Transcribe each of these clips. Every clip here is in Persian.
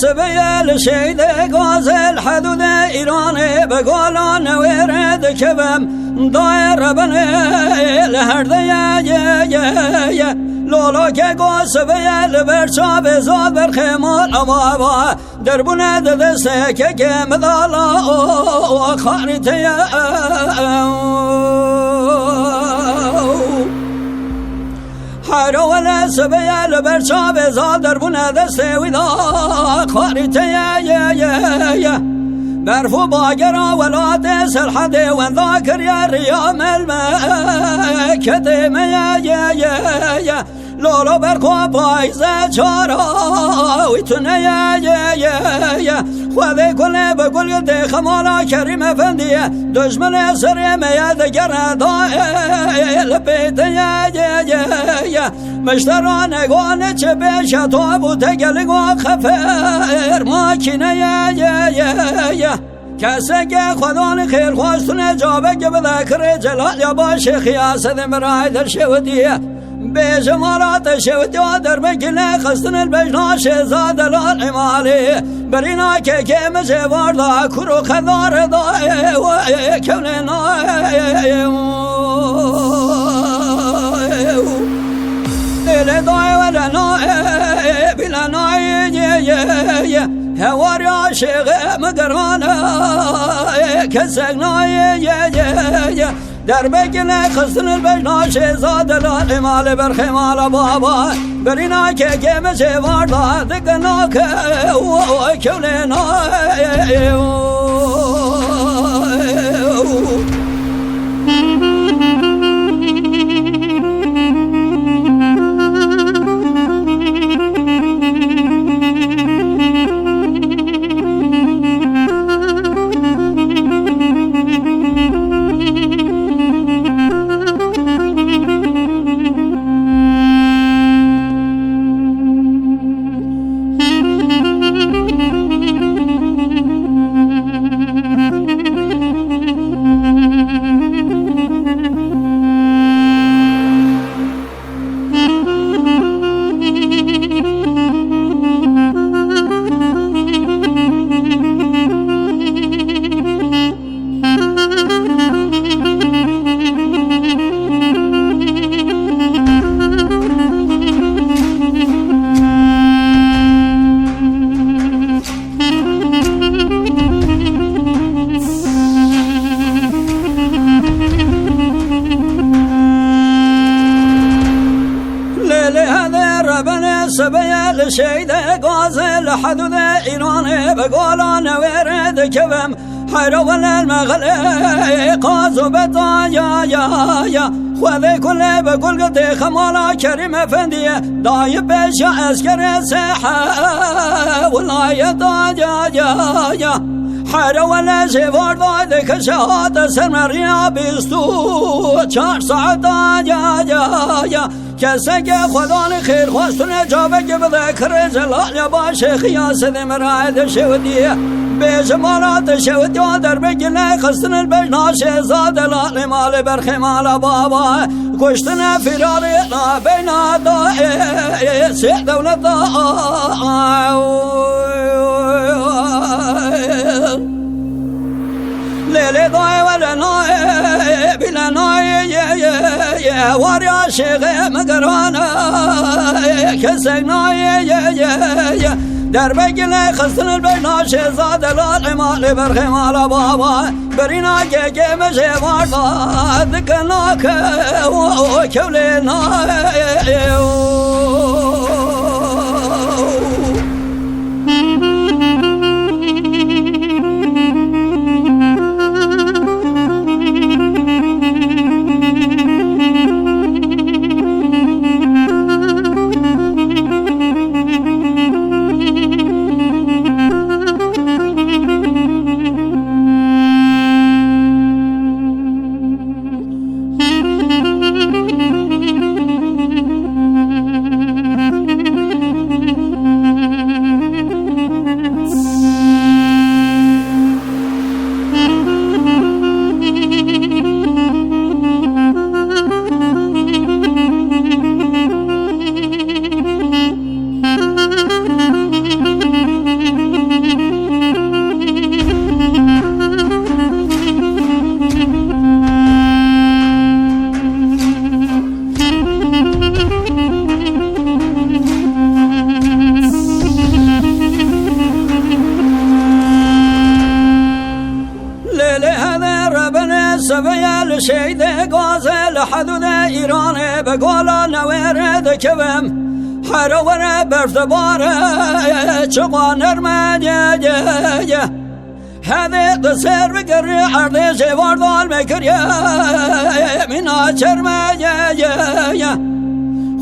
سبيل شيد غازل حدود إيران بقولان ورد كبم داير بني لهرد يا لولا که گوس بیل برچا بزاد برخمال اما دربونه دسته که مدالا خاریته حرو نس بیل برچا بزاد دربونه دسته ویدا خاریته برفو باقرا ولاد سلحد وان ذاكر يا ريام المكتم يا لولو بركو بايزة چارا ويتنا يا خواهي كله بقول يده خمالا كريم افندية دجمن سرم يدگر دائل بيت يا مشتران قوانه چه بشه تو بوده گلگو خفر ماکینه یا کسی که خدان خیر خواستونه جابه که به ذکر جلال یا باشه خیاست مرای در شودیه به جمالات شودی و در بگنه خستن البجنا شهزاد لال امالی برینا که مجه واردا کرو خدار دای و کونه نای دل دای ولا نای بلا نای هوار عاشق مقرانه کسک نای در بگنه خستن البجنا شهزاد لال امال برخمال بابا برینا که مجه واردا دقنا که کونه نای سبيل شيد غازل حدود إيران بقولان ورد كبم حيرو المغلي قازو بطا يا خذي كل بقول قد خمالا كريم افندية دايب بشا اسكر ساحة والله يدا يا حيرو الزفار دايدك شهادة سرمريا بيستو 4 ساعت يا کسی که خدا خیر خواستونه جابه که به ذکر جلال باشه خیاست مرای شودیه به جمالات شودی و در بگنه خستن البجنا شهزاد لال مال برخمال بابا کشتن فرار نا بینا دائه سی دولت لیلی دائه ولی نائه بلا نائه واری عاشق مقرانه کسک نائه در بگله خستن البجنا شهزاد لال مال برخمال بابا برینا که مجه واردا دکنا که کولی نائه به شید گازل حدود ایرانه به گالا نویرد کبم حروره برفتباره چقان ارمانیه هذه قصر بقري عرضي جوار ضال مكريا من شرمايا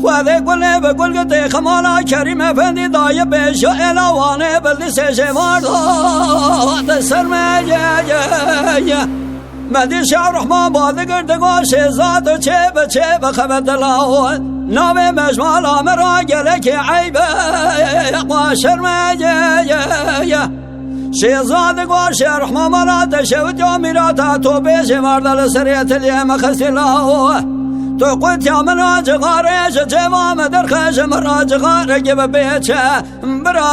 وهذا قل بقول قد خمالا كريم فندي ضايب بشو الوانه بلس جوار ضال سرمايا مدي شعر رحمان بعد قردقو شزاد چه خبر دلاوان نام مجمال آمرا گلک عیبه شرمايا شیزاد گوش رحمه مراد شود یا میراتا تو بیش مردل سریعت لیم خسیلاو تو قلت یا مراج غارش جوام در خش مراج غارگ ببیچه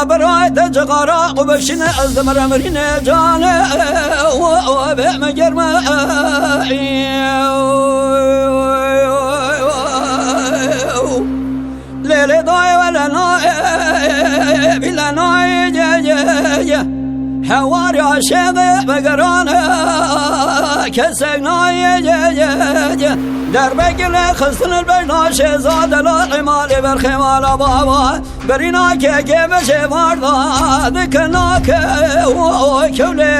برای تجغارا قبشن از مرمرین جانه و به مگرمه لیلی دای ولا نای بلا نای حواري عشاق بقرانا كسقناي دربك لخصن البجناش زاد العمال برخمال بابا برينا كيف شفار ذكرناك وكولي